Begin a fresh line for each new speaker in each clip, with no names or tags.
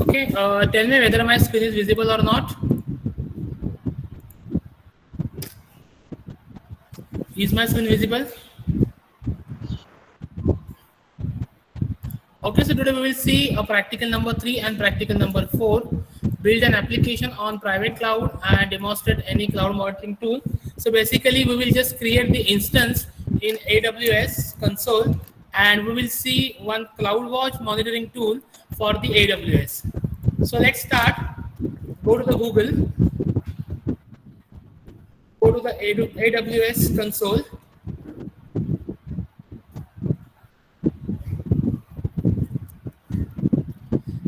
Okay, tell me whether my screen is visible or not. Is my screen visible? Okay, so today we will see a practical number 3 and practical number 4. Build an application on private cloud and demonstrate any cloud monitoring tool. So basically we will just create the instance in AWS console and we will see one CloudWatch monitoring tool for the AWS. So let's start. Go to the Google, go to the AWS console.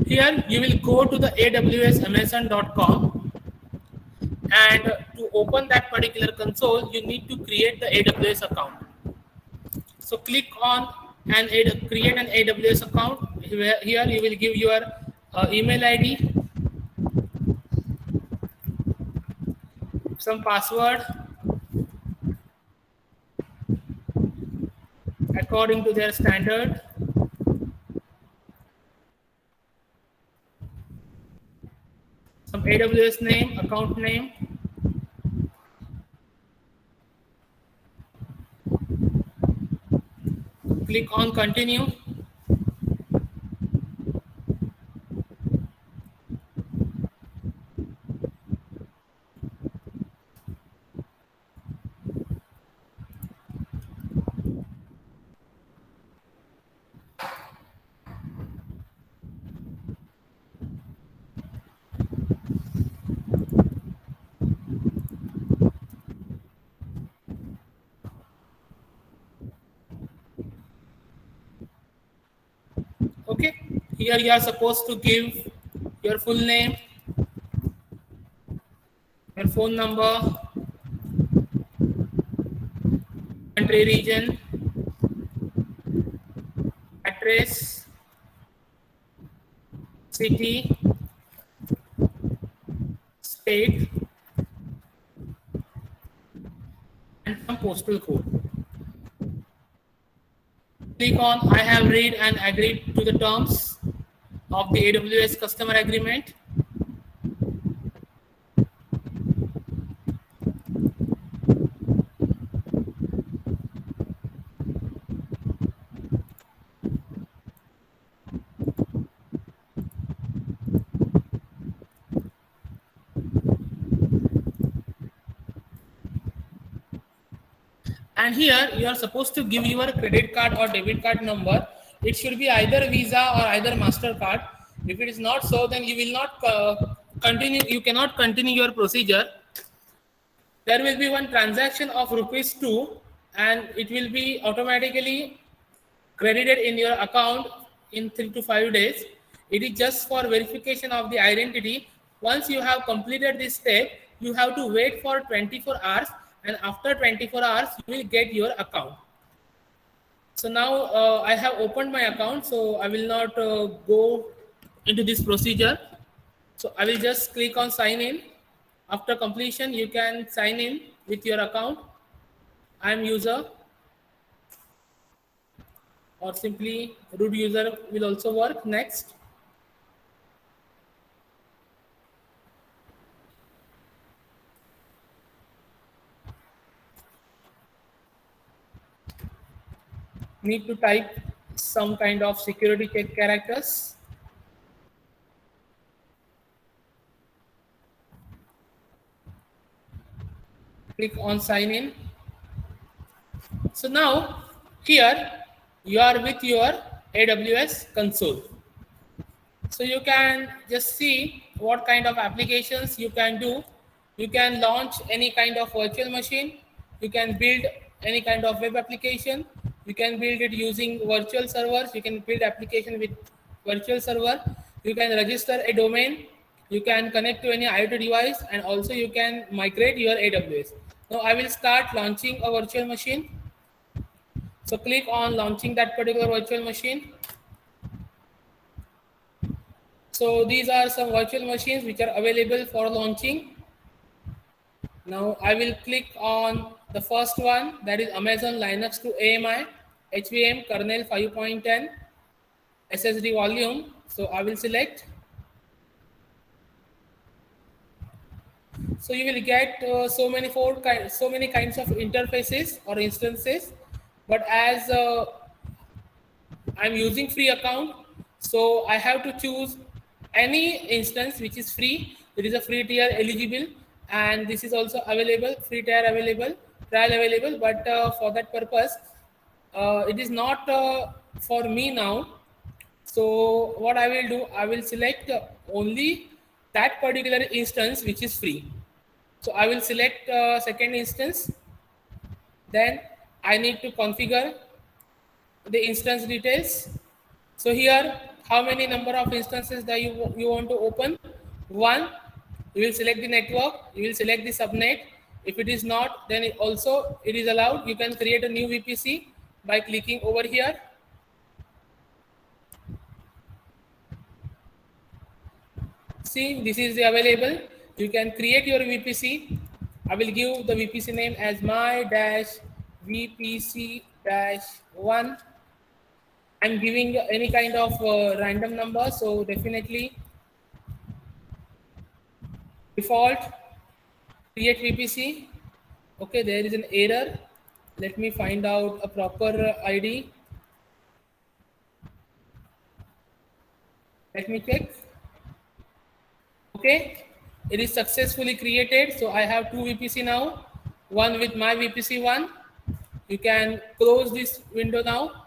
Here you will go to the awsamazon.com and to open that particular console you need to create the AWS account. So click on and create an AWS account. Here you will give your email ID, some password according to their standard, some AWS name, account name. Click on continue. Okay, here you are supposed to give your full name, your phone number, country, region, address, city, state, and some postal code. Click on I have read and agreed to the terms of the AWS customer agreement. And here you are supposed to give your credit card or debit card number. It should be either Visa or either MasterCard. If it is not so, then you will not continue. You cannot continue your procedure. There will be one transaction of ₹2 and it will be automatically credited in your account in 3 to 5 days. It is just for verification of the identity. Once you have completed this step, you have to wait for 24 hours and after 24 hours, you will get your account. So now I have opened my account, so I will not go into this procedure. So I will just click on sign in. After completion, you can sign in with your account. I am user or simply root user will also work. Next. Need to type some kind of security check characters. Click on sign in. So now here you are with your AWS console. So you can just see what kind of applications you can do. You can launch any kind of virtual machine. You can build any kind of web application. You can build it using virtual servers. You can build application with virtual server. You can register a domain. You can connect to any IoT device and also you can migrate your AWS. Now I will start launching a virtual machine. So click on launching that particular virtual machine. So these are some virtual machines which are available for launching. Now I will click on the first one, that is Amazon Linux to AMI HVM kernel 5.10 SSD volume. So I will select. So you will get so many kinds of interfaces or instances. But as I'm using free account, so I have to choose any instance which is free. There is a free tier eligible, and this is also available, free tier available, trial available. But for that purpose, it is not for me now. So what I will do, I will select only that particular instance which is free. So I will select second instance. Then I need to configure the instance details. So here, how many number of instances that you want to open? One. You will select the network. You will select the subnet. If it is not, then it is allowed. You can create a new VPC by clicking over here. See, this is the available. You can create your VPC. I will give the VPC name as my dash VPC dash 1. I'm giving any kind of random number, so definitely default create VPC. Okay, there is an error. Let me find out a proper ID. Let me check. Okay, it is successfully created. So I have two VPC now, one with my VPC 1. You can close this window now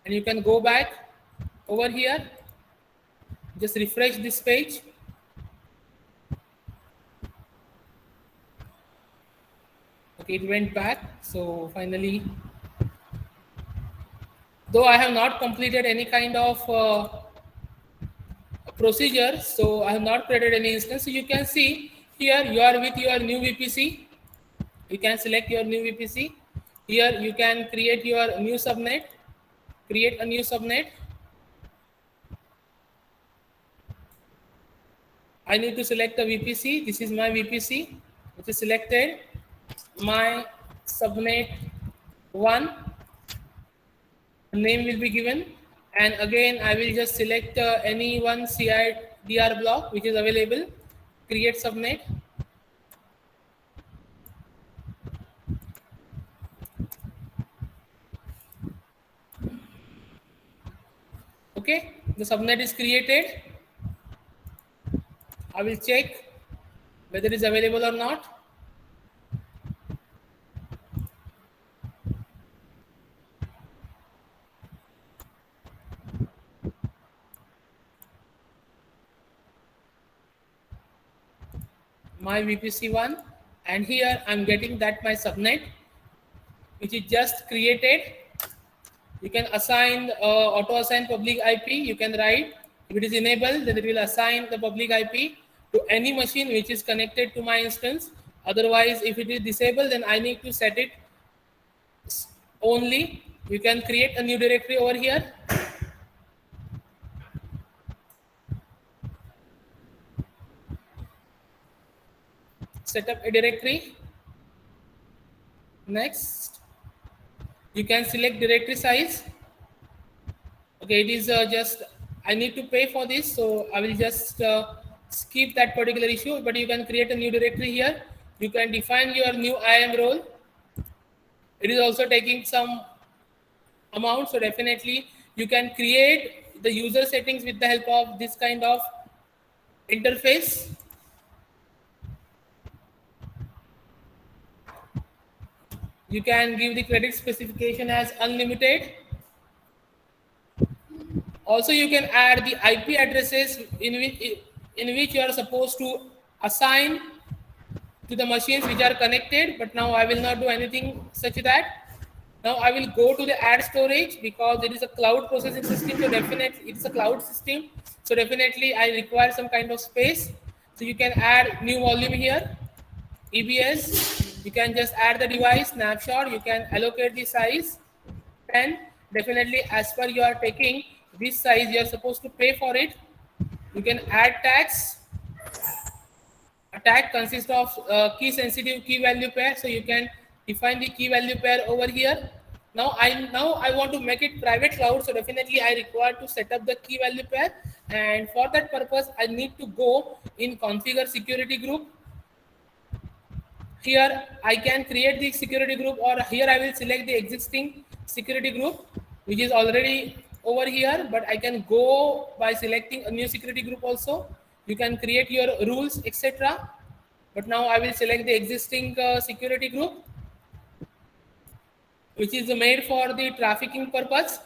and you can go back over here. Just refresh this page. Okay, it went back. So finally, though I have not completed any kind of procedure, so I have not created any instance. So you can see here you are with your new VPC. You can select your new VPC. Here you can create your new subnet. Create a new subnet. I need to select a VPC. This is my VPC, which is selected. My subnet 1 name will be given, and again I will just select any one CIDR block which is available. Create subnet. Okay, the subnet is created. I will check whether it is available or not. My VPC 1, and here I'm getting that my subnet which is just created. You can assign auto assign public IP. You can write, if it is enabled, then it will assign the public IP to any machine which is connected to my instance. Otherwise, if it is disabled, then I need to set it only. You can create a new directory over here. Set up a directory. Next, you can select directory size. Okay, it is just I need to pay for this, so I will just skip that particular issue. But you can create a new directory here. You can define your new IAM role. It is also taking some amount, so definitely you can create the user settings with the help of this kind of interface. You can give the credit specification as unlimited. Also, you can add the IP addresses in which you are supposed to assign to the machines which are connected. But now I will not do anything such that. Now I will go to the add storage because it is a cloud processing system. So definitely it's a cloud system. So definitely I require some kind of space. So you can add new volume here. EBS. You can just add the device snapshot. You can allocate the size. And definitely as per you are taking this size, you are supposed to pay for it. You can add tags. A tag consists of key sensitive key value pair. So you can define the key value pair over here. Now I want to make it private cloud, so definitely I require to set up the key value pair, and for that purpose I need to go in configure security group. Here I can create the security group, or here I will select the existing security group which is already over here, but I can go by selecting a new security group also. You can create your rules, etc. But now I will select the existing security group which is made for the trafficking purpose,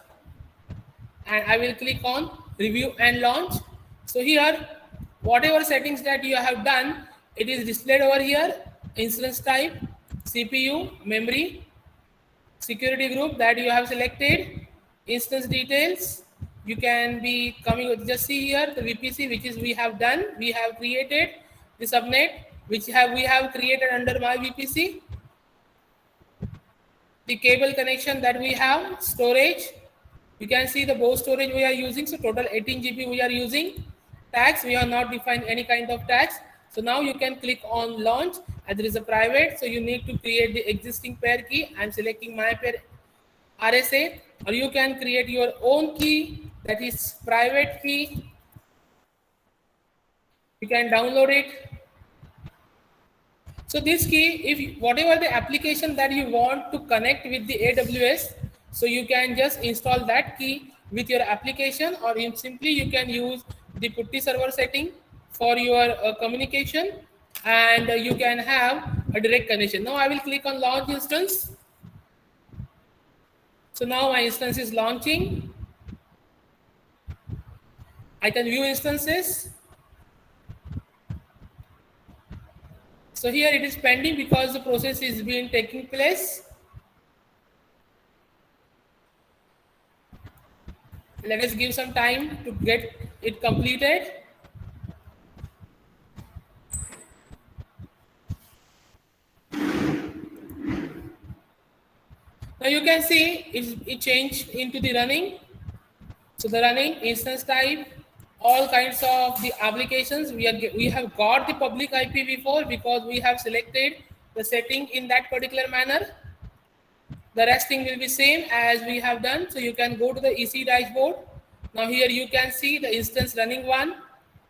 and I will click on review and launch. So here, whatever settings that you have done, it is displayed over here. Instance type, CPU, memory, security group that you have selected, instance details. You can be coming with, just see here the VPC which is we have done. We have created the subnet which we have created under my VPC. The cable connection that we have, storage, you can see the both storage we are using, so total 18 GB we are using. Tags, we have not defined any kind of tags. So now you can click on launch, and there is a private, so you need to create the existing pair key. I'm selecting my pair RSA, or you can create your own key, that is private key. You can download it. So this key, if whatever the application that you want to connect with the AWS, so you can just install that key with your application, or simply you can use the putty server setting for your communication, and you can have a direct connection. Now I will click on launch instance. So now my instance is launching. I can view instances. So here it is pending because the process is being taking place. Let us give some time to get it completed. Now you can see it changed into the running. So the running, instance type, all kinds of the applications. We have got the public IP before because we have selected the setting in that particular manner. The rest thing will be same as we have done. So you can go to the EC dashboard. Now here you can see the instance running 1,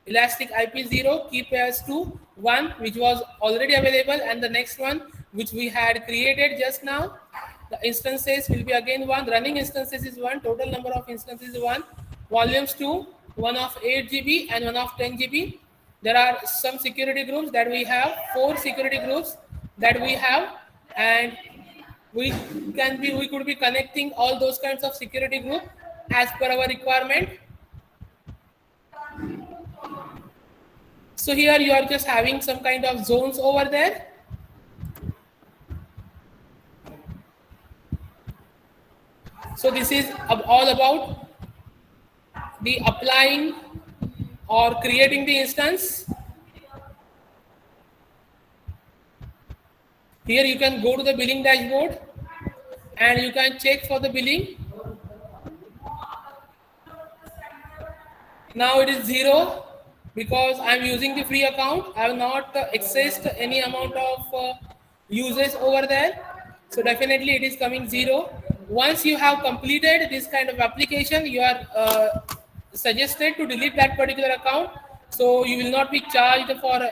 Elastic IP 0, key pairs 2, 1 which was already available, and the next one which we had created just now. The instances will be again 1, running instances is 1, total number of instances is 1, volumes 2, one of 8 GB and one of 10 GB. There are some security groups that we have, 4 security groups that we have, and we could be connecting all those kinds of security group as per our requirement. So here you are just having some kind of zones over there. So this is all about the applying or creating the instance. Here you can go to the billing dashboard and you can check for the billing. Now it is 0 because I'm using the free account. I have not accessed any amount of usage over there. So definitely it is coming 0. Once you have completed this kind of application, you are suggested to delete that particular account. So you will not be charged for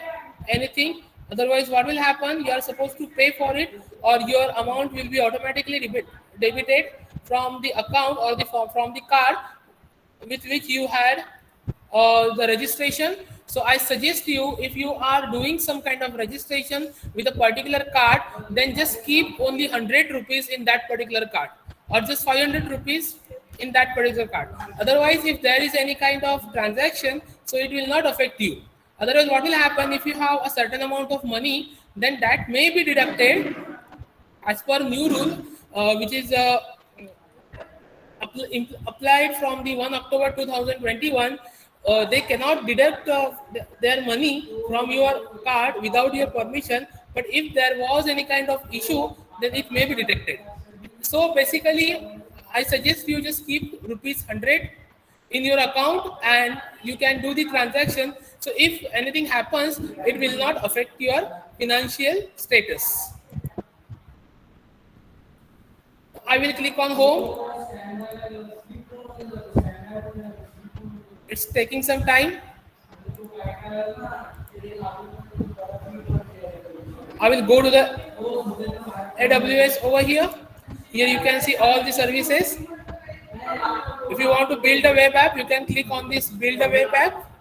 anything. Otherwise, what will happen? You are supposed to pay for it, or your amount will be automatically debited from the account or from the card with which you had the registration. So I suggest you, if you are doing some kind of registration with a particular card, then just keep only 100 rupees in that particular card, or just 500 rupees in that particular card. Otherwise, if there is any kind of transaction, so it will not affect you. Otherwise, what will happen, if you have a certain amount of money, then that may be deducted as per new rule, which is applied from the 1 October 2021. They cannot deduct their money from your card without your permission. But if there was any kind of issue, then it may be detected. So basically, I suggest you just keep rupees 100 in your account and you can do the transaction. So if anything happens, it will not affect your financial status. I will click on home. It's taking some time. I will go to the AWS over here. Here you can see all the services. If you want to build a web app, you can click on this build a web app.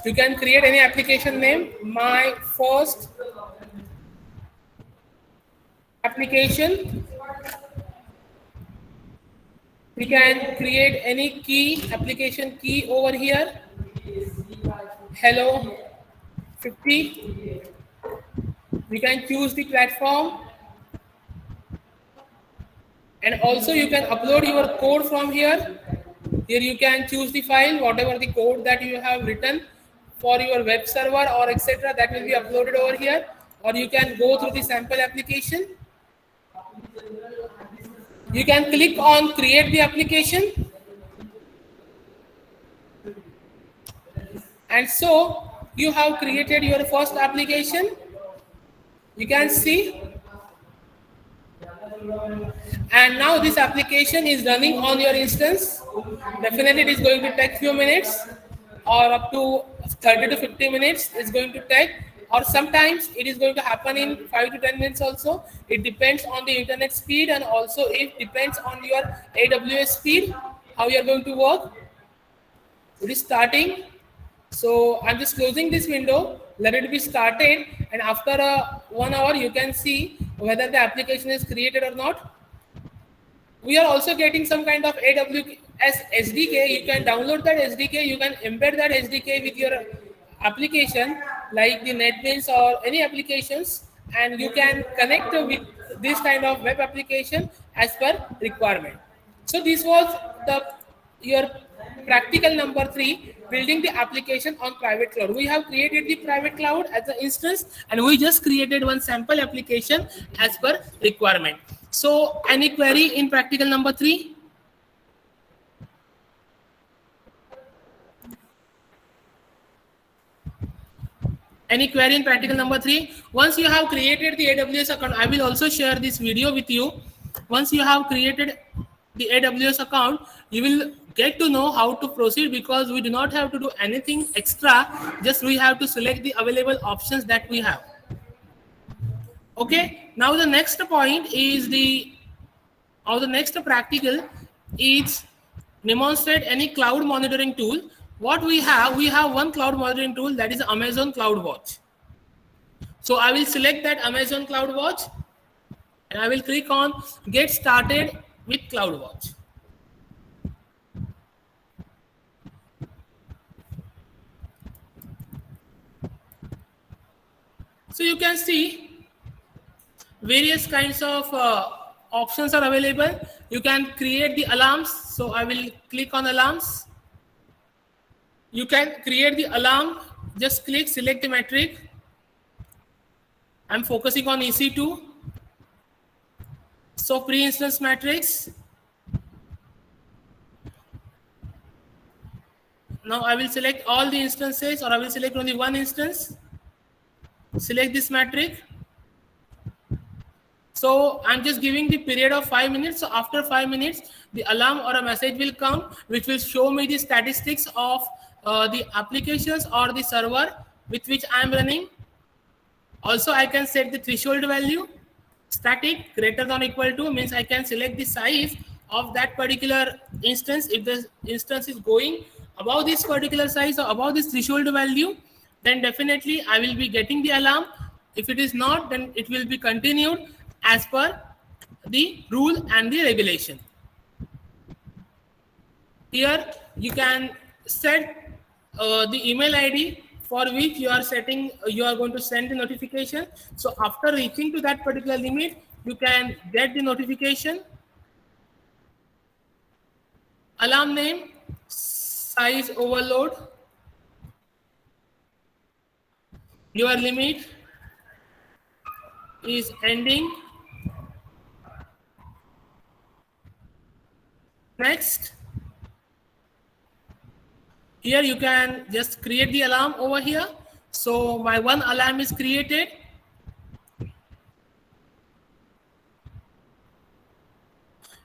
You can create any application name. My first application. We can create any key, application key over here. Hello 50. We can choose the platform. And also you can upload your code from here. Here you can choose the file, whatever the code that you have written for your web server or etc. that will be uploaded over here. Or you can go through the sample application. You can click on create the application. And so you have created your first application. You can see. And now this application is running on your instance. Definitely it is going to take few minutes or up to 30 to 50 minutes is going to take, or sometimes it is going to happen in 5 to 10 minutes also. It depends on the internet speed, and also it depends on your AWS speed, how you are going to work. It is starting. So I'm just closing this window, let it be started, and after 1 hour you can see whether the application is created or not. We are also getting some kind of AWS SDK. You can download that SDK, you can embed that SDK with your application like the NetBeans or any applications, and you can connect with this kind of web application as per requirement. So this was your practical number 3, building the application on private cloud. We have created the private cloud as an instance, and we just created one sample application as per requirement. So any query in practical number 3? Any query in practical number 3? Once you have created the AWS account, I will also share this video with you. Once you have created the AWS account, you will get to know how to proceed, because we do not have to do anything extra. Just we have to select the available options that we have. Okay. Now the next point is the next practical is demonstrate any cloud monitoring tool. What we have one cloud monitoring tool, that is Amazon CloudWatch. So I will select that Amazon CloudWatch and I will click on get started with CloudWatch. So you can see various kinds of options are available. You can create the alarms. So I will click on alarms. You can create the alarm. Just click, select the metric. I'm focusing on EC2. So pre-instance matrix. Now I will select all the instances, or I will select only one instance. Select this metric. So I'm just giving the period of 5 minutes. So after 5 minutes, the alarm or a message will come, which will show me the statistics of the applications or the server with which I'm running. Also, I can set the threshold value. Static greater than or equal to means I can select the size of that particular instance. If the instance is going above this particular size or above this threshold value, then definitely I will be getting the alarm. If it is not, then it will be continued as per the rule and the regulation. Here you can set the email ID for which you are going to send the notification. So after reaching to that particular limit, you can get the notification. Alarm name, size overload, your limit is ending. Next. Here you can just create the alarm over here. So my one alarm is created.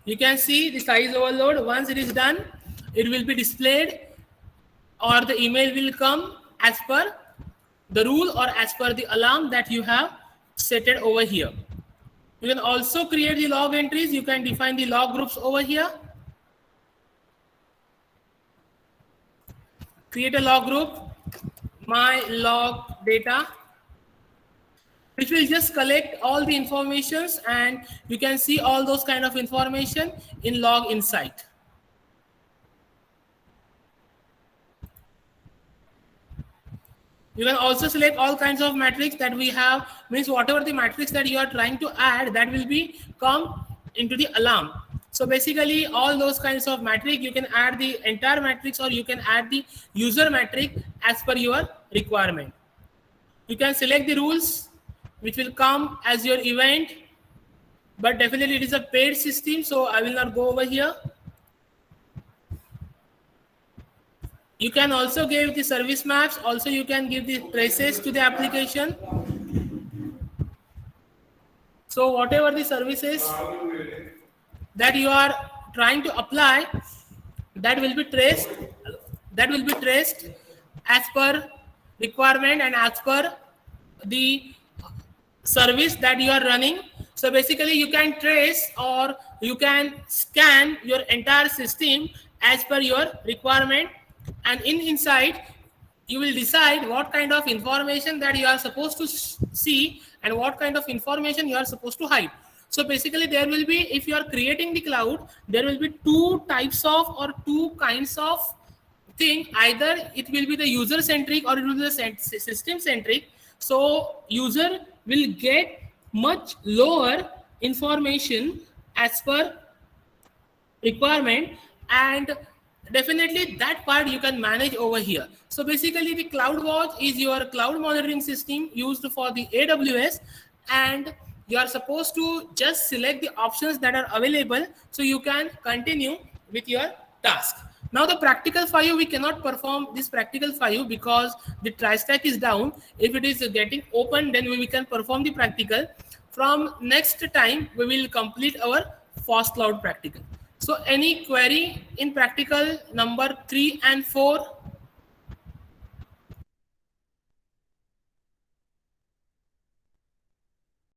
You can see the size overload. Once it is done, it will be displayed, or the email will come as per the rule or as per the alarm that you have set it over here. You can also create the log entries. You can define the log groups over here. Create a log group, my log data, which will just collect all the informations, and you can see all those kind of information in Log Insight. You can also select all kinds of metrics that we have, means whatever the metrics that you are trying to add, that will be come into the alarm. So basically all those kinds of metric, you can add the entire matrix or you can add the user metric as per your requirement. You can select the rules which will come as your event, but definitely it is a paid system, so I will not go over here. You can also give the service maps, also you can give the traces to the application. So whatever the services that you are trying to apply, that will be traced as per requirement and as per the service that you are running. So basically you can trace or you can scan your entire system as per your requirement, and inside you will decide what kind of information that you are supposed to see and what kind of information you are supposed to hide. So basically there will be, if you are creating the cloud, there will be two types of or two kinds of thing. Either it will be the user centric or it will be the system centric. So user will get much lower information as per requirement, and definitely that part you can manage over here. So basically the CloudWatch is your cloud monitoring system used for the AWS, and you are supposed to just select the options that are available so you can continue with your task. Now the practical 5, we cannot perform this practical 5 because the tri-stack is down. If it is getting open, then we can perform the practical. From next time, we will complete our FOSS Cloud practical. So any query in practical number 3 and 4?